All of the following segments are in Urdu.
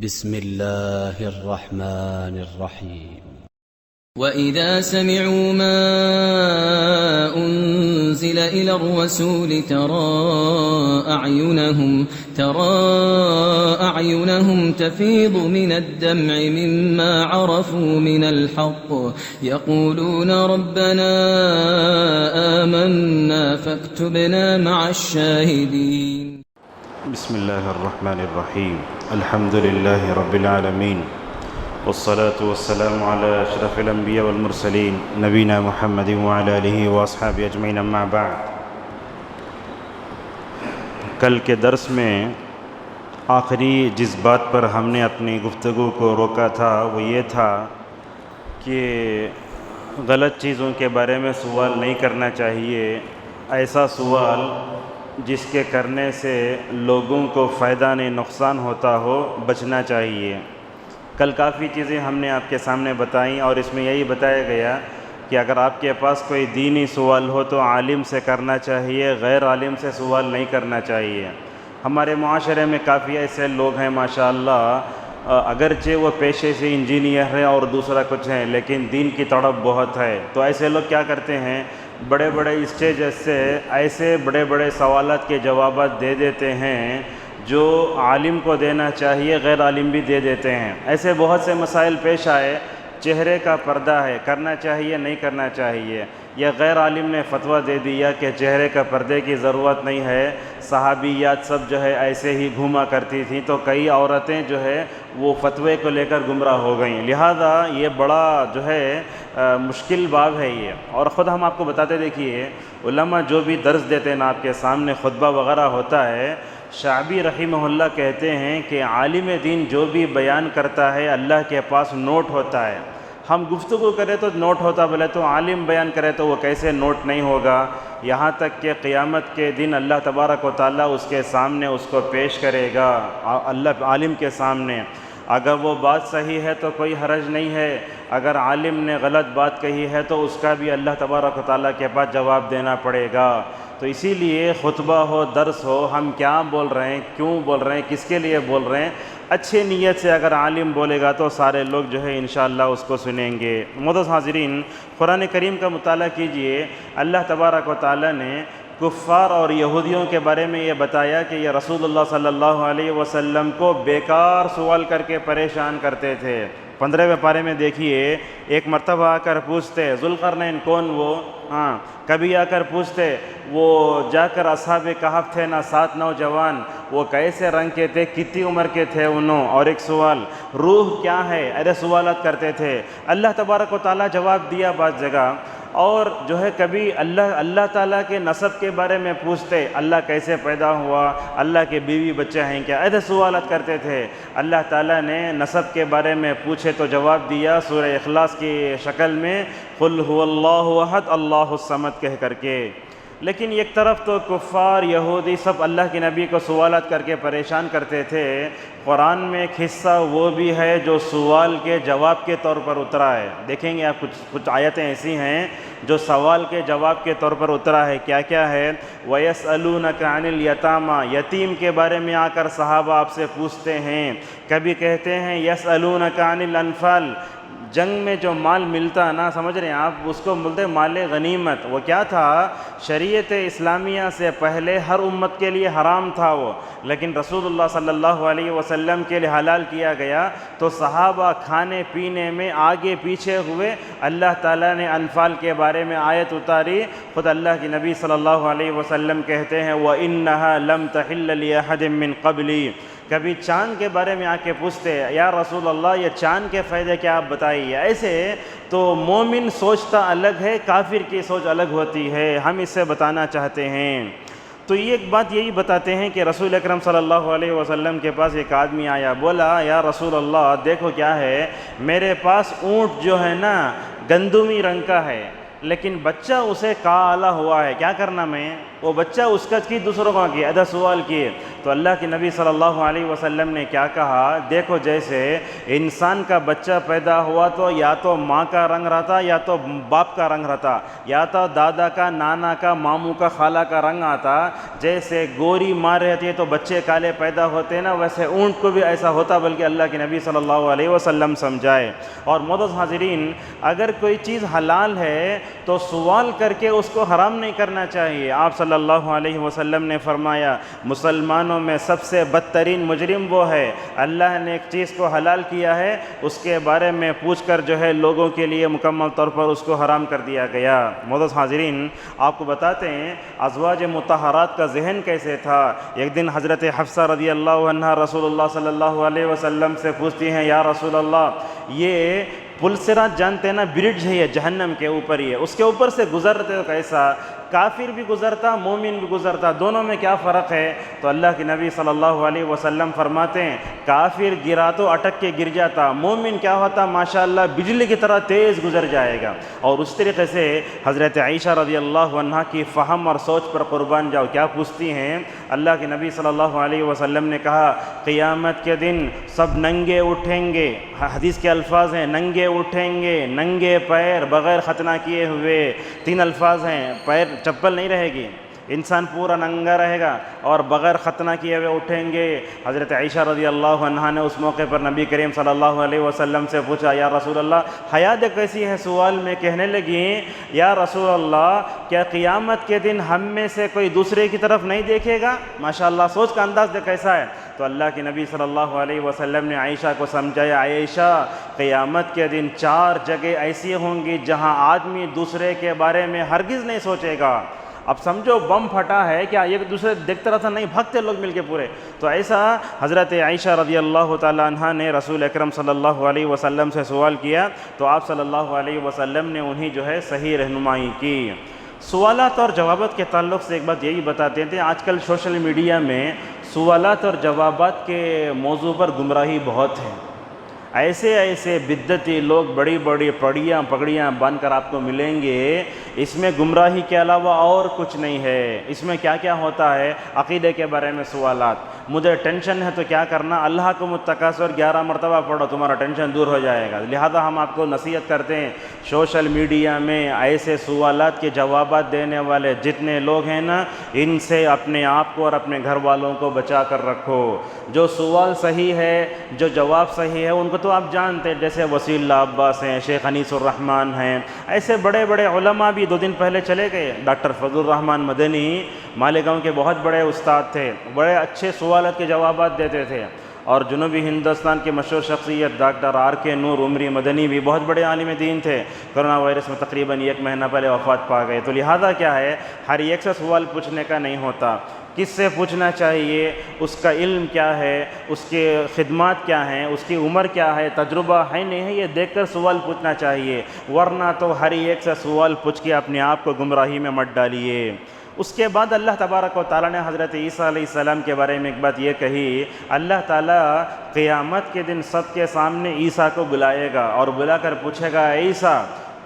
بسم الله الرحمن الرحيم وَإِذَا سَمِعُوا مَا أُنزِلَ إِلَى الرَّسُولِ تَرَىٰ أَعْيُنَهُمْ تَفِيضُ مِنَ الدَّمْعِ مِمَّا عَرَفُوا مِنَ الْحَقِّ يَقُولُونَ رَبَّنَا آمَنَّا فَاكْتُبْنَا مَعَ الشَّاهِدِينَ بسم الله الرحمن الرحيم الحمد لله رب العالمين والصلاة والسلام على أشرف الأنبياء والمرسلين نبينا محمد وعلى آله وأصحابه أجمعين أما بعد۔ کل کے درس میں آخری جس بات پر ہم نے اپنی گفتگو کو روکا تھا وہ یہ تھا کہ غلط چیزوں کے بارے میں سوال نہیں کرنا چاہیے، ایسا سوال جس کے کرنے سے لوگوں کو فائدہ نہیں نقصان ہوتا ہو بچنا چاہیے۔ کل کافی چیزیں ہم نے آپ کے سامنے بتائیں اور اس میں یہی بتایا گیا کہ اگر آپ کے پاس کوئی دینی سوال ہو تو عالم سے کرنا چاہیے، غیر عالم سے سوال نہیں کرنا چاہیے۔ ہمارے معاشرے میں کافی ایسے لوگ ہیں ماشاءاللہ، اگرچہ وہ پیشے سے انجینئر ہیں اور دوسرا کچھ ہیں لیکن دین کی تڑپ بہت ہے، تو ایسے لوگ کیا کرتے ہیں، بڑے بڑے اسٹیجز سے ایسے بڑے بڑے سوالات کے جوابات دے دیتے ہیں جو عالم کو دینا چاہیے غیر عالم بھی دے دیتے ہیں۔ ایسے بہت سے مسائل پیش آئے، چہرے کا پردہ ہے، کرنا چاہیے نہیں کرنا چاہیے، یا غیر عالم نے فتویٰ دے دیا کہ چہرے کا پردے کی ضرورت نہیں ہے، صحابیات سب جو ہے ایسے ہی گھوما کرتی تھیں، تو کئی عورتیں جو ہے وہ فتوے کو لے کر گمراہ ہو گئیں۔ لہذا یہ بڑا جو ہے مشکل باب ہے یہ، اور خود ہم آپ کو بتاتے دیکھیے علماء جو بھی درس دیتے ہیں آپ کے سامنے خطبہ وغیرہ ہوتا ہے، شعبی رحمہ اللہ کہتے ہیں کہ عالم دین جو بھی بیان کرتا ہے اللہ کے پاس نوٹ ہوتا ہے، ہم گفتگو کریں تو نوٹ ہوتا، بولے تو عالم بیان کرے تو وہ کیسے نوٹ نہیں ہوگا، یہاں تک کہ قیامت کے دن اللہ تبارک و تعالیٰ اس کے سامنے اس کو پیش کرے گا، اللہ عالم کے سامنے۔ اگر وہ بات صحیح ہے تو کوئی حرج نہیں ہے، اگر عالم نے غلط بات کہی ہے تو اس کا بھی اللہ تبارک و تعالیٰ کے پاس جواب دینا پڑے گا۔ تو اسی لیے خطبہ ہو، درس ہو، ہم کیا بول رہے ہیں، کیوں بول رہے ہیں، کس کے لیے بول رہے ہیں، اچھے نیت سے اگر عالم بولے گا تو سارے لوگ جو ہے انشاءاللہ اس کو سنیں گے۔ معزز حاضرین، قرآن کریم کا مطالعہ کیجئے، اللہ تبارک و تعالیٰ نے کفار اور یہودیوں کے بارے میں یہ بتایا کہ یہ رسول اللہ صلی اللہ علیہ وسلم کو بیکار سوال کر کے پریشان کرتے تھے۔ 15ویں پارے میں دیکھیے، ایک مرتبہ آ کر پوچھتے ذوالقرنین کون وہ، کبھی آ کر پوچھتے وہ جا کر اصحاب کہف تھے نا 7 نوجوان، وہ کیسے رنگ کے تھے، کتنی عمر کے تھے انہوں، اور ایک سوال روح کیا ہے، ایسے سوالات کرتے تھے۔ اللہ تبارک و تعالیٰ جواب دیا بعض جگہ، اور جو ہے کبھی اللہ تعالیٰ کے نسب کے بارے میں پوچھتے، اللہ کیسے پیدا ہوا، اللہ کے بیوی بچہ ہیں کیا، ایسے سوالات کرتے تھے۔ اللہ تعالیٰ نے نسب کے بارے میں پوچھے تو جواب دیا سورہ اخلاص کی شکل میں قل هو اللہ احد اللہ الصمد کہہ کر کے۔ لیکن ایک طرف تو کفار یہودی سب اللہ کے نبی کو سوالات کر کے پریشان کرتے تھے، قرآن میں ایک حصہ وہ بھی ہے جو سوال کے جواب کے طور پر اترا ہے۔ دیکھیں گے آپ کچھ آیتیں ایسی ہیں جو سوال کے جواب کے طور پر اترا ہے۔ کیا کیا ہے؟ وَيَسْأَلُونَكَ عَنِ الْيَتَامَى، یتیم کے بارے میں آ کر صحابہ آپ سے پوچھتے ہیں۔ کبھی کہتے ہیں يَسْأَلُونَكَ عَنِ الْأَنْفَالِ، جنگ میں جو مال ملتا نا، سمجھ رہے ہیں آپ، اس کو بولتے مال غنیمت۔ وہ کیا تھا؟ شریعت اسلامیہ سے پہلے ہر امت کے لیے حرام تھا وہ، لیکن رسول اللہ صلی اللہ علیہ وسلم کے لیے حلال کیا گیا، تو صحابہ کھانے پینے میں آگے پیچھے ہوئے۔ اللہ تعالیٰ نے انفال کے بارے میں آیت اتاری، خود اللہ کے نبی صلی اللہ علیہ وسلم کہتے ہیں وَإِنَّهَا لَمْ تَحِلَّ لِأَحَدٍ مِّن قَبْلِي۔ کبھی چاند کے بارے میں آ کے پوچھتے یا رسول اللہ یہ چاند کے فائدے کیا آپ بتائیے۔ ایسے تو مومن سوچتا الگ ہے، کافر کی سوچ الگ ہوتی ہے، ہم اس سے بتانا چاہتے ہیں۔ تو یہ ایک بات یہی بتاتے ہیں کہ رسول اکرم صلی اللہ علیہ وسلم کے پاس ایک آدمی آیا، بولا یا رسول اللہ دیکھو کیا ہے، میرے پاس اونٹ جو ہے نا گندمی رنگ کا ہے، لیکن بچہ اسے کالا ہوا ہے، کیا کرنا میں؟ وہ بچہ اس کا کی دوسروں کا کی ادھا سوال کیے. تو اللہ کے نبی صلی اللہ علیہ وسلم نے کیا کہا, دیکھو جیسے انسان کا بچہ پیدا ہوا تو یا تو ماں کا رنگ رہتا یا تو باپ کا رنگ رہتا, یا تو دادا کا, نانا کا, ماموں کا, خالہ کا رنگ آتا. جیسے گوری ماں رہتی ہے تو بچے کالے پیدا ہوتے نا, ویسے اونٹ کو بھی ایسا ہوتا, بلکہ اللہ کے نبی صلی اللہ علیہ وسلم سمجھائے. اور معزز حاضرین, اگر کوئی چیز حلال ہے تو سوال کر کے اس کو حرام نہیں کرنا چاہیے. آپ صلی اللہ علیہ وسلم نے فرمایا مسلمانوں میں سب سے بدترین مجرم وہ ہے, اللہ نے ایک چیز کو حلال کیا ہے اس کے بارے میں پوچھ کر جو ہے لوگوں کے لیے مکمل طور پر اس کو حرام کر دیا گیا. معزز حاضرین, آپ کو بتاتے ہیں ازواج مطہرات کا ذہن کیسے تھا. ایک دن حضرت حفصہ رضی اللہ عنہا رسول اللہ صلی اللہ علیہ وسلم سے پوچھتی ہیں, یا رسول اللہ, یہ پل صراط جانتے ہیں نا, برج ہے یہ جہنم کے اوپر ہی ہے, اس کے اوپر سے گزرتے تو کیسا, کافر بھی گزرتا مومن بھی گزرتا, دونوں میں کیا فرق ہے؟ تو اللہ کے نبی صلی اللہ علیہ وسلم فرماتے ہیں کافر گرا تو اٹک کے گر جاتا, مومن کیا ہوتا ماشاءاللہ بجلی کی طرح تیز گزر جائے گا. اور اس طریقے سے حضرت عائشہ رضی اللہ عنہا کی فہم اور سوچ پر قربان جاؤ, کیا پوچھتی ہیں, اللہ کے نبی صلی اللہ علیہ وسلم نے کہا قیامت کے دن سب ننگے اٹھیں گے, حدیث کے الفاظ ہیں ننگے اٹھیں گے, ننگے پیر بغیر ختنہ کیے ہوئے, 3 الفاظ ہیں, پیر چپل نہیں رہے گی, انسان پورا ننگا رہے گا اور بغیر ختنہ کیے ہوئے اٹھیں گے. حضرت عائشہ رضی اللہ عنہا نے اس موقع پر نبی کریم صلی اللہ علیہ وسلم سے پوچھا, یا رسول اللہ حیات کیسی ہے؟ سوال میں کہنے لگی, یا رسول اللہ کیا قیامت کے دن ہم میں سے کوئی دوسرے کی طرف نہیں دیکھے گا؟ ماشاءاللہ سوچ کا انداز دے کیسا ہے. تو اللہ کے نبی صلی اللہ علیہ وسلم نے عائشہ کو سمجھایا, عائشہ قیامت کے دن 4 جگہ ایسی ہوں گی جہاں آدمی دوسرے کے بارے میں ہرگز نہیں سوچے گا. اب سمجھو بم پھٹا ہے کیا, ایک دوسرے دیکھتے رہتا نہیں, بھگتے لوگ مل کے پورے. تو ایسا حضرت عائشہ رضی اللہ تعالی عنہ نے رسول اکرم صلی اللہ علیہ وسلم سے سوال کیا, تو آپ صلی اللہ علیہ وسلم نے انہیں جو ہے صحیح رہنمائی کی. سوالات اور جوابات کے تعلق سے ایک بات یہی بتاتے تھے, آج کل سوشل میڈیا میں سوالات اور جوابات کے موضوع پر گمراہی بہت ہے. ایسے بدعتی لوگ بڑی بڑی پگڑیاں باندھ کر آپ کو ملیں گے, اس میں گمراہی کے علاوہ اور کچھ نہیں ہے. اس میں کیا کیا ہوتا ہے, عقیدے کے بارے میں سوالات, مجھے ٹینشن ہے تو کیا کرنا, اللہ کو متکاسر 11 مرتبہ پڑھو, تمہارا ٹینشن دور ہو جائے گا. لہذا ہم آپ کو نصیحت کرتے ہیں, سوشل میڈیا میں ایسے سوالات کے جوابات دینے والے جتنے لوگ ہیں نا, ان سے اپنے آپ کو اور اپنے گھر والوں کو بچا کر رکھو. جو سوال صحیح ہے, جو جواب صحیح ہے, ان کو تو آپ جانتے ہیں, جیسے وسیع اللہ عباس ہیں, شیخ انیس الرحمن ہیں, ایسے بڑے بڑے علماء بھی 2 دن پہلے چلے گئے. ڈاکٹر فضل الرحمن مدنی مالیگاؤں کے بہت بڑے استاد تھے, بڑے اچھے سوالات کے جوابات دیتے تھے. اور جنوبی ہندوستان کے مشہور شخصیت ڈاکٹر آر کے نور عمری مدنی بھی بہت بڑے عالم دین تھے, کرونا وائرس میں تقریباً 1 مہینہ پہلے وفات پا گئے. تو لہذا کیا ہے, ہر ایک سے سوال پوچھنے کا نہیں ہوتا. کس سے پوچھنا چاہیے, اس کا علم کیا ہے, اس کے خدمات کیا ہیں, اس کی عمر کیا ہے, تجربہ ہے نہیں ہے, یہ دیکھ کر سوال پوچھنا چاہیے. ورنہ تو ہر ایک سے سوال پوچھ کے اپنے آپ کو گمراہی میں مت ڈالیے. اس کے بعد اللہ تبارک و تعالیٰ نے حضرت عیسیٰ علیہ السلام کے بارے میں ایک بات یہ کہی, اللہ تعالیٰ قیامت کے دن سب کے سامنے عیسیٰ کو بلائے گا اور بلا کر پوچھے گا, عیسیٰ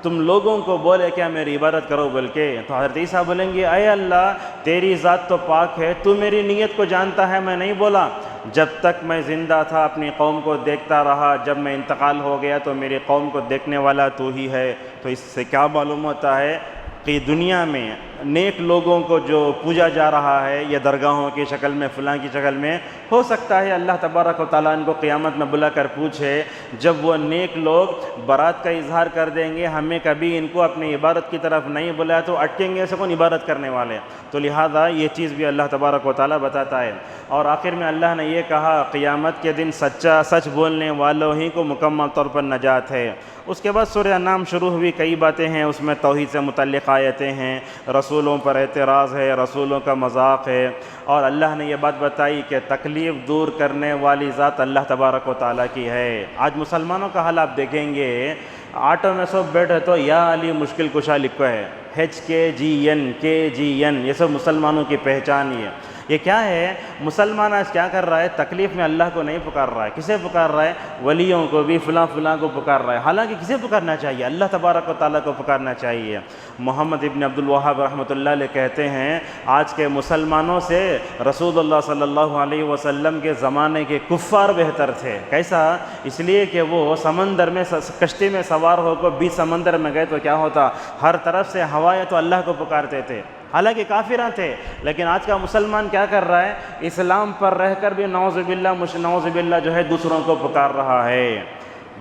تم لوگوں کو بولے کیا میری عبادت کرو بول کے؟ تو حضرت عیسیٰ بولیں گے, اے اللہ تیری ذات تو پاک ہے, تو میری نیت کو جانتا ہے, میں نہیں بولا. جب تک میں زندہ تھا اپنی قوم کو دیکھتا رہا, جب میں انتقال ہو گیا تو میری قوم کو دیکھنے والا تو ہی ہے. تو اس سے کیا معلوم ہوتا ہے کہ دنیا میں نیک لوگوں کو جو پوجا جا رہا ہے, یا درگاہوں کی شکل میں, فلاں کی شکل میں, ہو سکتا ہے اللہ تبارک و تعالیٰ ان کو قیامت میں بلا کر پوچھے, جب وہ نیک لوگ برات کا اظہار کر دیں گے, ہمیں کبھی ان کو اپنی عبادت کی طرف نہیں بلایا, تو اٹکیں گے سکون عبادت کرنے والے. تو لہذا یہ چیز بھی اللہ تبارک و تعالیٰ بتاتا ہے. اور آخر میں اللہ نے یہ کہا, قیامت کے دن سچ بولنے والوں ہی کو مکمل طور پر نجات ہے. اس کے بعد سورہ انعام شروع ہوئی, کئی باتیں ہیں اس میں, توحید سے متعلق آیتیں ہیں, رسولوں پر اعتراض ہے, رسولوں کا مذاق ہے, اور اللہ نے یہ بات بتائی کہ تکلیف دور کرنے والی ذات اللہ تبارک و تعالیٰ کی ہے. آج مسلمانوں کا حال آپ دیکھیں گے, آٹو میں سب بیٹھے تو یا علی مشکل کشا لکھا ہے, HKGN, KGN, یہ سب مسلمانوں کی پہچان ہی ہے. یہ کیا ہے؟ مسلمان آج کیا کر رہا ہے؟ تکلیف میں اللہ کو نہیں پکار رہا ہے، کسے پکار رہا ہے؟ ولیوں کو بھی، فلاں فلاں کو پکار رہا ہے، حالانکہ کسے پکارنا چاہیے؟ اللہ تبارک و تعالیٰ کو پکارنا چاہیے۔ محمد ابن عبد الوہاب رحمۃ اللہ علیہ کہتے ہیں آج کے مسلمانوں سے رسول اللہ صلی اللہ علیہ وسلم کے زمانے کے کفار بہتر تھے۔ کیسا؟ اس لیے کہ وہ سمندر میں کشتی میں سوار ہو کر بیچ سمندر میں گئے تو کیا ہوتا؟ ہر طرف سے ہوائیں تو اللہ کو پکارتے تھے، حالانکہ کافراں تھے۔ لیکن آج کا مسلمان کیا کر رہا ہے؟ اسلام پر رہ کر بھی نعوذ باللہ جو ہے دوسروں کو پکار رہا ہے۔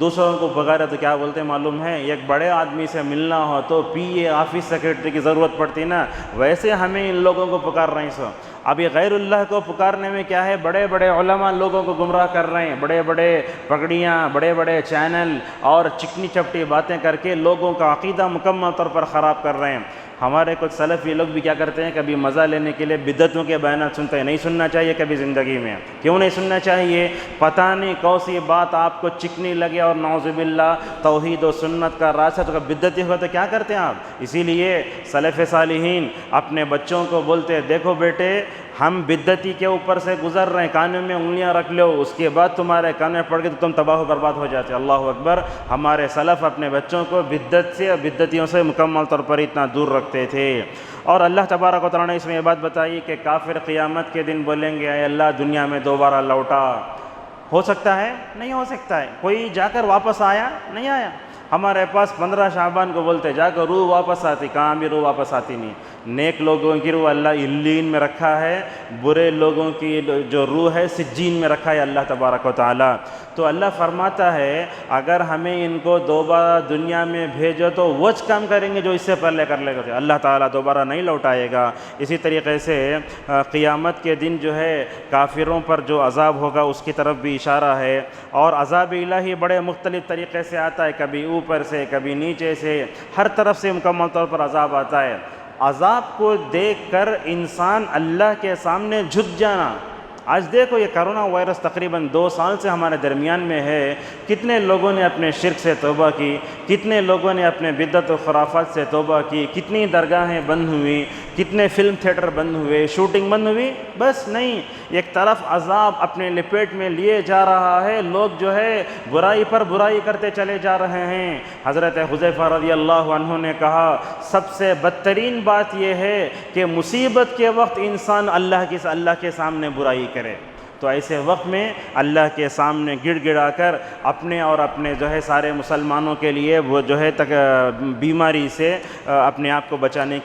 دوسروں کو پکارے تو کیا بولتے معلوم ہے؟ ایک بڑے آدمی سے ملنا ہو تو پی اے آفس سیکرٹری کی ضرورت پڑتی نا، ویسے ہمیں ان لوگوں کو پکار رہے ہیں۔ اب یہ غیر اللہ کو پکارنے میں کیا ہے؟ بڑے بڑے علماء لوگوں کو گمراہ کر رہے ہیں، بڑے بڑے پگڑیاں، بڑے بڑے چینل اور چکنی چپٹی باتیں کر کے لوگوں کا عقیدہ مکمل طور پر خراب کر رہے ہیں۔ ہمارے کچھ سلفی لوگ بھی کیا کرتے ہیں؟ کبھی مزہ لینے کے لیے بدعتوں کے بیانات سنتے ہیں۔ نہیں سننا چاہیے کبھی زندگی میں۔ کیوں نہیں سننا چاہیے؟ پتہ نہیں کون سی بات آپ کو چکنی لگے اور نعوذ باللہ توحید و سنت کا راستہ تو بدعتی ہوا تو کیا کرتے ہیں آپ؟ اسی لیے سلف صالحین اپنے بچوں کو بولتے دیکھو بیٹے ہم بدعتی کے اوپر سے گزر رہے ہیں، کانوں میں انگلیاں رکھ لو، اس کے بعد تمہارے کان میں پڑ کے تو تم تباہ و برباد ہو جاتے۔ اللہ اکبر۔ ہمارے سلف اپنے بچوں کو بدعت سے اور بدعتیوں سے مکمل طور پر اتنا دور رکھتے تھے۔ اور اللہ تبارک و تعالیٰ نے اس میں یہ بات بتائی کہ کافر قیامت کے دن بولیں گے اے اللہ دنیا میں دوبارہ لوٹا۔ ہو سکتا ہے؟ نہیں ہو سکتا ہے۔ کوئی جا کر واپس آیا؟ نہیں آیا۔ ہمارے پاس 15 شعبان کو بولتے جا کر روح واپس آتی، کہاں بھی روح واپس آتی نہیں۔ نیک لوگوں کی روح اللہ علیین میں رکھا ہے، برے لوگوں کی جو روح ہے سجین میں رکھا ہے اللہ تبارک و تعالیٰ۔ تو اللہ فرماتا ہے اگر ہمیں ان کو دوبارہ دنیا میں بھیجو تو وہی کام کریں گے جو اس سے پہلے کر لے گئے، اللہ تعالیٰ دوبارہ نہیں لوٹائے گا۔ اسی طریقے سے قیامت کے دن جو ہے کافروں پر جو عذاب ہوگا اس کی طرف بھی اشارہ ہے۔ اور عذاب الہی بڑے مختلف طریقے سے آتا ہے، کبھی اوپر سے، کبھی نیچے سے، ہر طرف سے مکمل طور پر عذاب آتا ہے۔ عذاب کو دیکھ کر انسان اللہ کے سامنے جھک جانا۔ آج دیکھو یہ کرونا وائرس تقریباً 2 سال سے ہمارے درمیان میں ہے، کتنے لوگوں نے اپنے شرک سے توبہ کی، کتنے لوگوں نے اپنے بدعت و خرافات سے توبہ کی، کتنی درگاہیں بند ہوئی، کتنے فلم تھیٹر بند ہوئے، شوٹنگ بند ہوئی؟ بس نہیں، ایک طرف عذاب اپنے لپیٹ میں لیے جا رہا ہے، لوگ جو ہے برائی پر برائی کرتے چلے جا رہے ہیں۔ حضرت حذیفہ رضی اللہ عنہ نے کہا سب سے بدترین بات یہ ہے کہ مصیبت کے وقت انسان اللہ کے سامنے برائی کرے۔ تو ایسے وقت میں اللہ کے سامنے گڑ گڑا کر اپنے اور اپنے جو ہے سارے مسلمانوں کے لیے وہ جو ہے بیماری سے اپنے آپ کو بچانے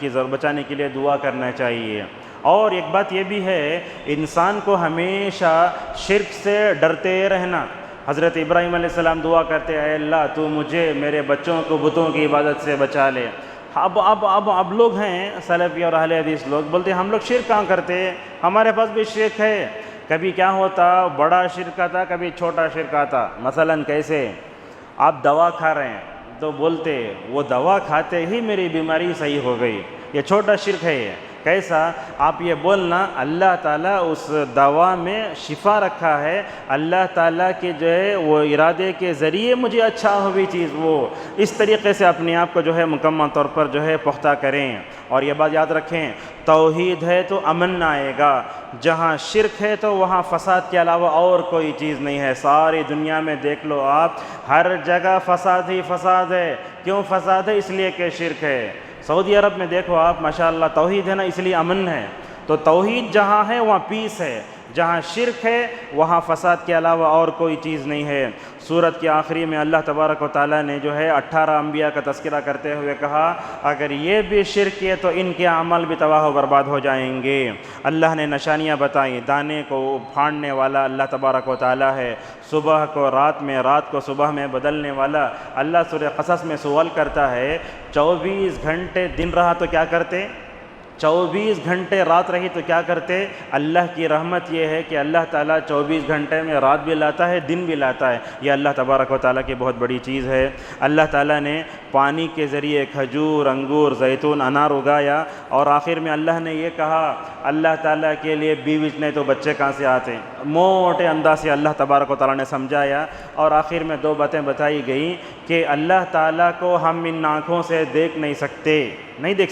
کے لیے دعا کرنا چاہیے۔ اور ایک بات یہ بھی ہے انسان کو ہمیشہ شرک سے ڈرتے رہنا۔ حضرت ابراہیم علیہ السلام دعا کرتے اے اللہ تو مجھے میرے بچوں کو بتوں کی عبادت سے بچا لے۔ اب لوگ ہیں سلفی اور اہل حدیث لوگ بولتے ہم لوگ شرک کہاں کرتے، ہمارے پاس بھی شرک ہے۔ کبھی کیا ہوتا بڑا شرک آتا، کبھی چھوٹا شرک آتا۔ مثلا کیسے؟ آپ دوا کھا رہے ہیں تو بولتے وہ دوا کھاتے ہی میری بیماری صحیح ہو گئی، یہ چھوٹا شرک ہے۔ یہ کیسا؟ آپ یہ بولنا اللہ تعالیٰ اس دوا میں شفا رکھا ہے، اللہ تعالیٰ کے جو ہے وہ ارادے کے ذریعے مجھے اچھا ہوئی چیز، وہ اس طریقے سے اپنے آپ کو جو ہے مکمل طور پر جو ہے پختہ کریں۔ اور یہ بات یاد رکھیں توحید ہے تو امن آئے گا، جہاں شرک ہے تو وہاں فساد کے علاوہ اور کوئی چیز نہیں ہے۔ ساری دنیا میں دیکھ لو آپ، ہر جگہ فساد ہی فساد ہے۔ کیوں فساد ہے؟ اس لیے کہ شرک ہے۔ سعودی عرب میں دیکھو آپ ماشاءاللہ توحید ہے نا، اس لیے امن ہے۔ تو توحید جہاں ہے وہاں پیس ہے، جہاں شرک ہے وہاں فساد کے علاوہ اور کوئی چیز نہیں ہے۔ سورت کے آخری میں اللہ تبارک و تعالیٰ نے جو ہے 18 انبیاء کا تذکرہ کرتے ہوئے کہا اگر یہ بھی شرک ہے تو ان کے عمل بھی تباہ و برباد ہو جائیں گے۔ اللہ نے نشانیاں بتائیں، دانے کو پھاڑنے والا اللہ تبارک و تعالیٰ ہے، صبح کو رات میں، رات کو صبح میں بدلنے والا۔ اللہ سورہ قصص میں سوال کرتا ہے 24 گھنٹے دن رہا تو کیا کرتے؟ 24 گھنٹے رات رہی تو کیا کرتے؟ اللہ کی رحمت یہ ہے کہ اللہ تعالیٰ 24 گھنٹے میں رات بھی لاتا ہے، دن بھی لاتا ہے۔ یہ اللہ تبارک و تعالیٰ کی بہت بڑی چیز ہے۔ اللہ تعالیٰ نے پانی کے ذریعے کھجور، انگور، زیتون، انار اگایا، اور آخر میں اللہ نے یہ کہا اللہ تعالیٰ کے لیے بیوی نہیں تو بچے کہاں سے آتے؟ موٹے انداز سے اللہ تبارک و تعالیٰ نے سمجھایا، اور آخر میں 2 باتیں بتائی گئیں کہ اللہ تعالیٰ کو ہم ان آنکھوں سے دیکھ نہیں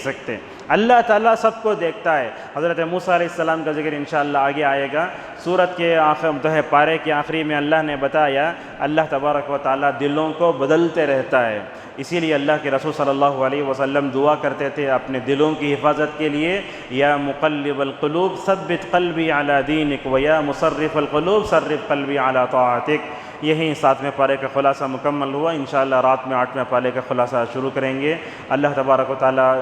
سکتے، اللہ تعالیٰ سب کو دیکھتا ہے۔ حضرت موسیٰ علیہ السلام کا ذکر انشاءاللہ آگے آئے گا۔ سورت کے آخر پارے کے آخری میں اللہ نے بتایا اللہ تبارک و تعالیٰ دلوں کو بدلتے رہتا ہے، اسی لیے اللہ کے رسول صلی اللہ علیہ وسلم دعا کرتے تھے اپنے دلوں کی حفاظت کے لیے، یا مقلب القلوب ثبت قلبی علی دینک و یا مصرف القلوب صرف قلبی علی طاعتک۔ یہیں 7ویں پارے کا خلاصہ مکمل ہوا۔ انشاءاللہ رات میں 8ویں پارے کا خلاصہ شروع کریں گے۔ اللہ تبارک و تعالیٰ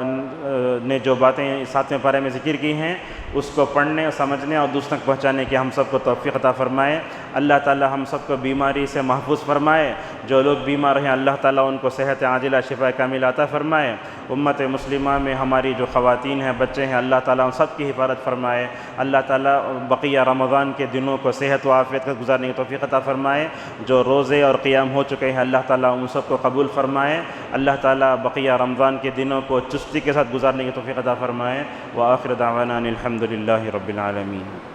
نے جو باتیں 7ویں پارے میں ذکر کی ہیں اس کو پڑھنے اور سمجھنے اور دوسروں تک پہنچانے کی ہم سب کو توفیق عطا فرمائے۔ اللہ تعالیٰ ہم سب کو بیماری سے محفوظ فرمائے، جو لوگ بیمار ہیں اللہ تعالیٰ ان کو صحت عاجلہ شفا کاملہ عطا فرمائے۔ امت مسلمہ میں ہماری جو خواتین ہیں، بچے ہیں، اللہ تعالیٰ ان سب کی حفاظت فرمائے۔ اللہ تعالیٰ بقیہ رمضان کے دنوں کو صحت و عافیت کا گزارنے کی توفیق عطا فرمائے۔ جو روزے اور قیام ہو چکے ہیں اللہ تعالیٰ ان سب کو قبول فرمائے۔ اللہ تعالیٰ بقیہ رمضان کے دنوں کو چستی کے ساتھ گزارنے کی توفیق عطا فرمائے۔ وآخر دعوانا الحمد للہ رب العالمین۔